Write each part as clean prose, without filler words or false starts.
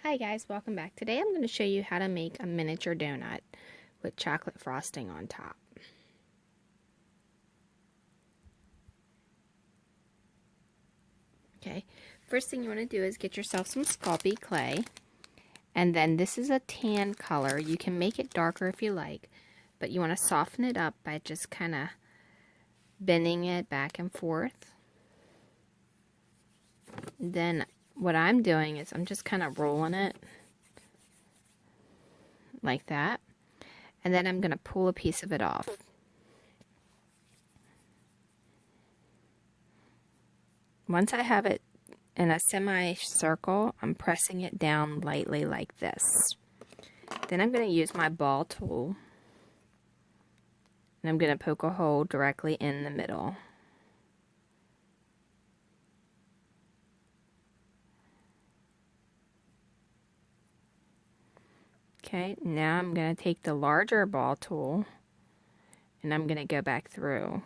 Hi guys, welcome back. Today I'm going to show you how to make a miniature donut with chocolate frosting on top. Okay, first thing you want to do is get yourself some Sculpey clay, and then this is a tan color. You can make it darker if you like, but you want to soften it up by just kind of bending it back and forth. Then what I'm doing is I'm just kind of rolling it like that, and then I'm going to pull a piece of it off. Once I have it in a semicircle, I'm pressing it down lightly like this. Then I'm going to use my ball tool, and I'm going to poke a hole directly in the middle. Okay, now I'm going to take the larger ball tool, and I'm going to go back through.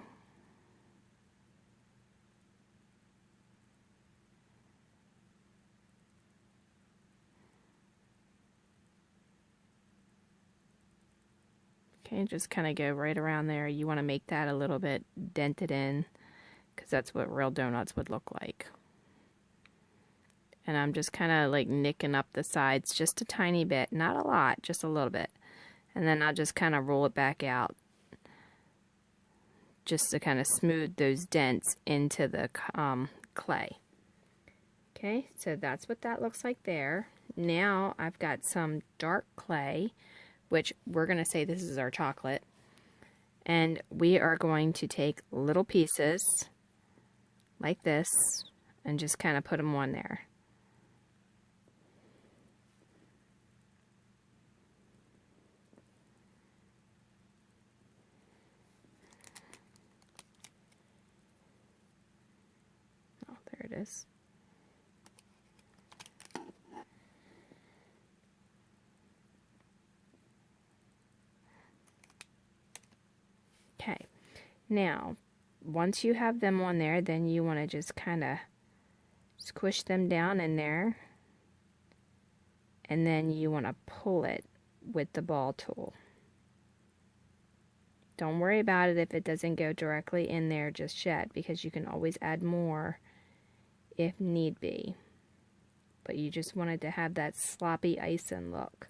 Okay, just kind of go right around there. You want to make that a little bit dented in, because that's what real donuts would look like. And I'm just kind of like nicking up the sides just a tiny bit, not a lot, just a little bit. And then I'll just kind of roll it back out, just to kind of smooth those dents into the clay. Okay, so that's what that looks like there. Now I've got some dark clay, which we're going to say this is our chocolate. And we are going to take little pieces like this and just kind of put them on there. Oh, there it is. Okay, now once you have them on there, then you want to just kind of squish them down in there, and then you want to pull it with the ball tool. Don't worry about it if it doesn't go directly in there just yet, because you can always add more if need be. But you just wanted to have that sloppy icing look.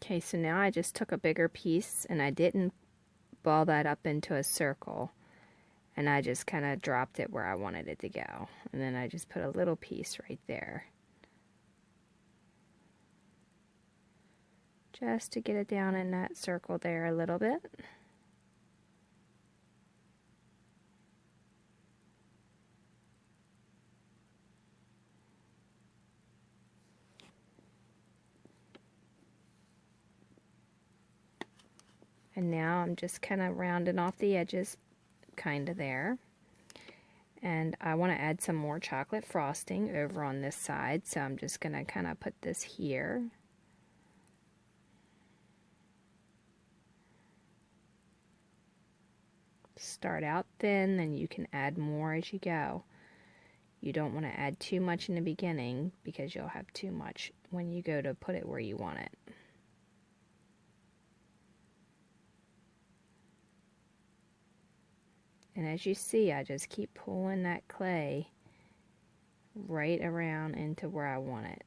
Okay, so now I just took a bigger piece and I didn't ball that up into a circle, and I just kind of dropped it where I wanted it to go, and then I just put a little piece right there just to get it down in that circle there a little bit. And now I'm just kind of rounding off the edges kind of there. And I want to add some more chocolate frosting over on this side, so I'm just going to kind of put this here. Start out thin, then you can add more as you go. You don't want to add too much in the beginning, because you'll have too much when you go to put it where you want it. And as you see, I just keep pulling that clay right around into where I want it.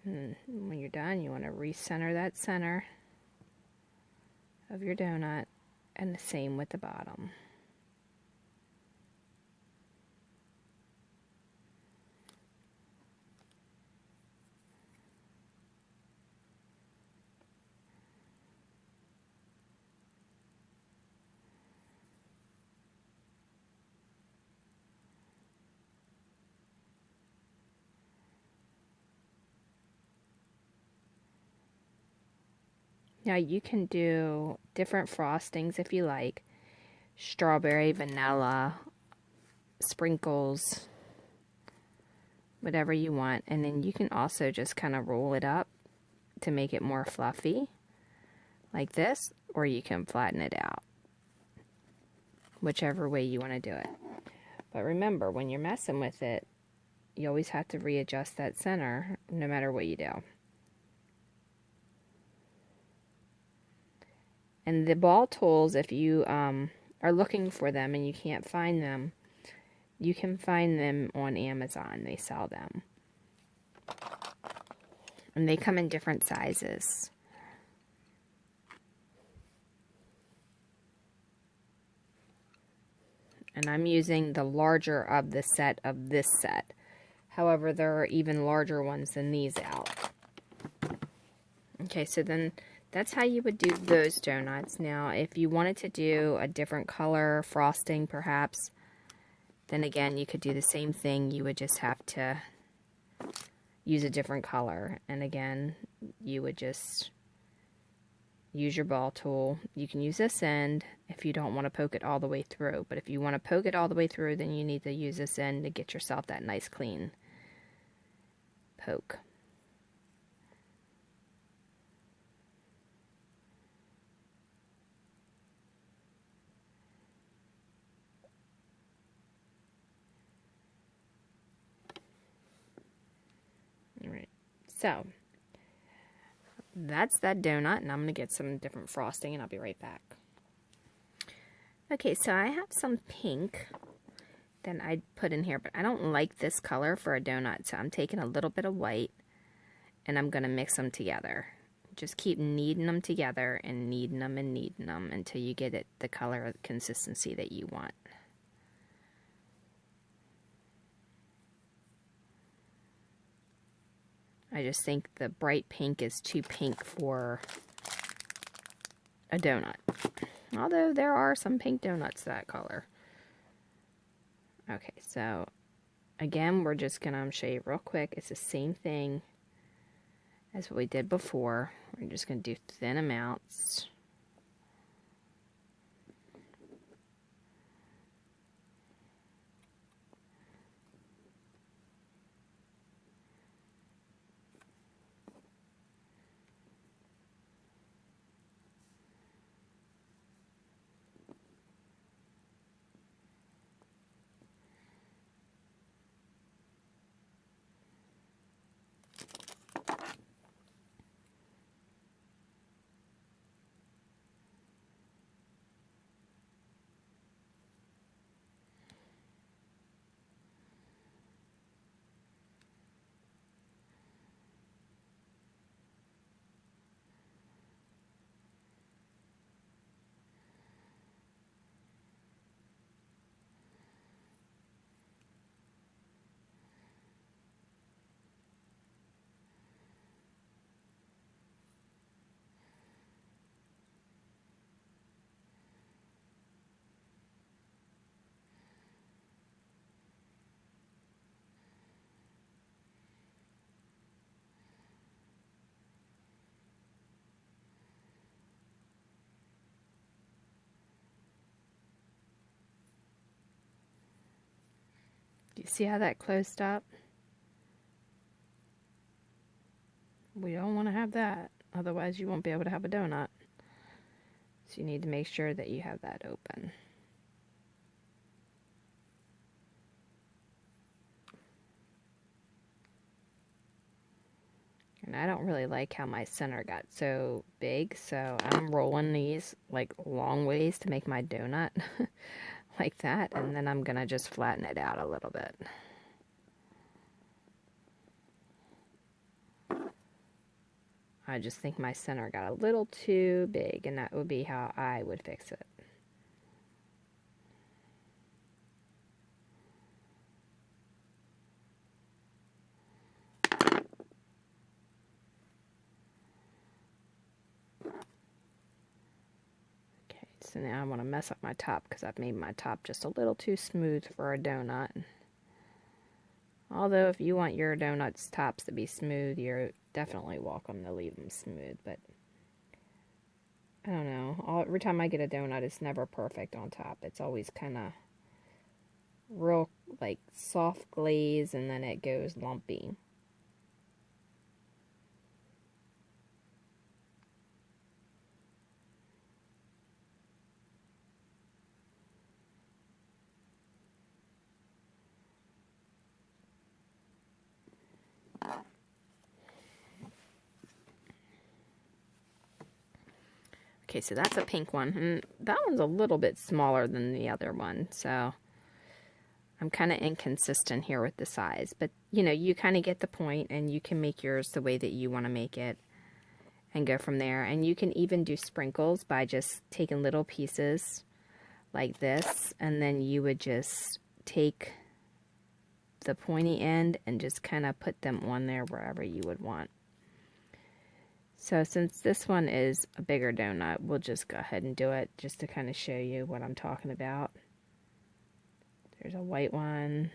And when you're done, you want to recenter that center of your donut, and the same with the bottom. Now you can do different frostings if you like. Strawberry, vanilla, sprinkles, whatever you want. And then you can also just kind of roll it up to make it more fluffy, like this, or you can flatten it out, whichever way you want to do it. But remember, when you're messing with it, you always have to readjust that center no matter what you do. And the ball tools, if you are looking for them and you can't find them, you can find them on Amazon. They sell them. And they come in different sizes. And I'm using the larger of the set of this set. However, there are even larger ones than these out. Okay, so then that's how you would do those donuts. Now, if you wanted to do a different color frosting, perhaps, then again, you could do the same thing. You would just have to use a different color. And again, you would just use your ball tool. You can use this end if you don't want to poke it all the way through. But if you want to poke it all the way through, then you need to use this end to get yourself that nice clean poke. Alright, so that's that donut, and I'm going to get some different frosting, and I'll be right back. Okay, so I have some pink that I put in here, but I don't like this color for a donut, so I'm taking a little bit of white, and I'm going to mix them together. Just keep kneading them together, and kneading them and kneading them until you get it the color consistency that you want. I just think the bright pink is too pink for a donut. Although there are some pink donuts that color. Okay, so again, we're just going to show you real quick. It's the same thing as what we did before. We're just going to do thin amounts. Do you see how that closed up? We don't want to have that. Otherwise, you won't be able to have a donut. So you need to make sure that you have that open. And I don't really like how my center got so big, so I'm rolling these like long ways to make my donut like that, and then I'm gonna just flatten it out a little bit. I just think my center got a little too big, and that would be how I would fix it. Okay, so now I want to mess up my top because I've made my top just a little too smooth for a donut. Although if you want your donuts tops to be smooth, you're definitely welcome to leave them smooth, but I don't know. Every time I get a donut, it's never perfect on top. It's always kind of real, like, soft glaze, and then it goes lumpy. Okay, so that's a pink one, and that one's a little bit smaller than the other one, so I'm kind of inconsistent here with the size, but you know, you kind of get the point, and you can make yours the way that you want to make it and go from there. And you can even do sprinkles by just taking little pieces like this, and then you would just take the pointy end and just kind of put them on there wherever you would want. So since this one is a bigger donut, we'll just go ahead and do it just to kind of show you what I'm talking about. There's a white one.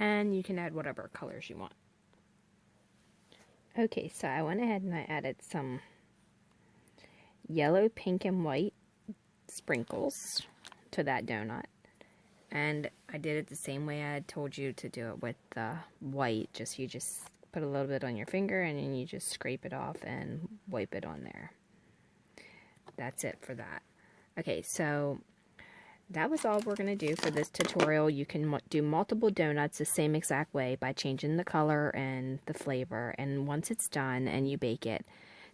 And you can add whatever colors you want. Okay, so I went ahead and I added some yellow, pink, and white sprinkles to that donut. And I did it the same way I had told you to do it with the white. You just put a little bit on your finger, and then you just scrape it off and wipe it on there. That's it for that. Okay, so that was all we're going to do for this tutorial. You can do multiple donuts the same exact way by changing the color and the flavor. And once it's done and you bake it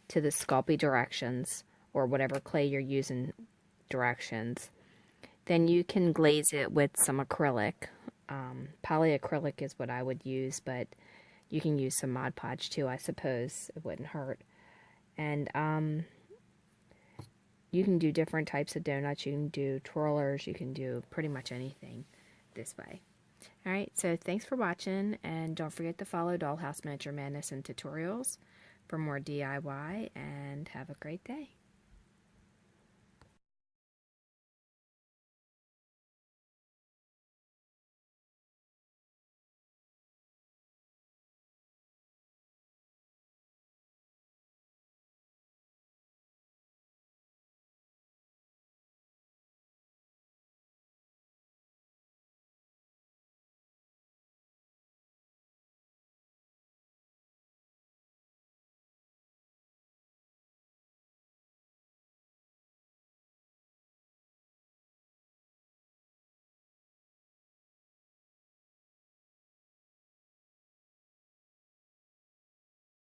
to the Sculpey directions, or whatever clay you're using directions, then you can glaze it with some acrylic. Polyacrylic is what I would use, but you can use some Mod Podge too, I suppose. It wouldn't hurt. And you can do different types of donuts. You can do twirlers. You can do pretty much anything this way. Alright, so thanks for watching, and don't forget to follow Dollhouse Miniature Madness and Tutorials for more DIY, and have a great day.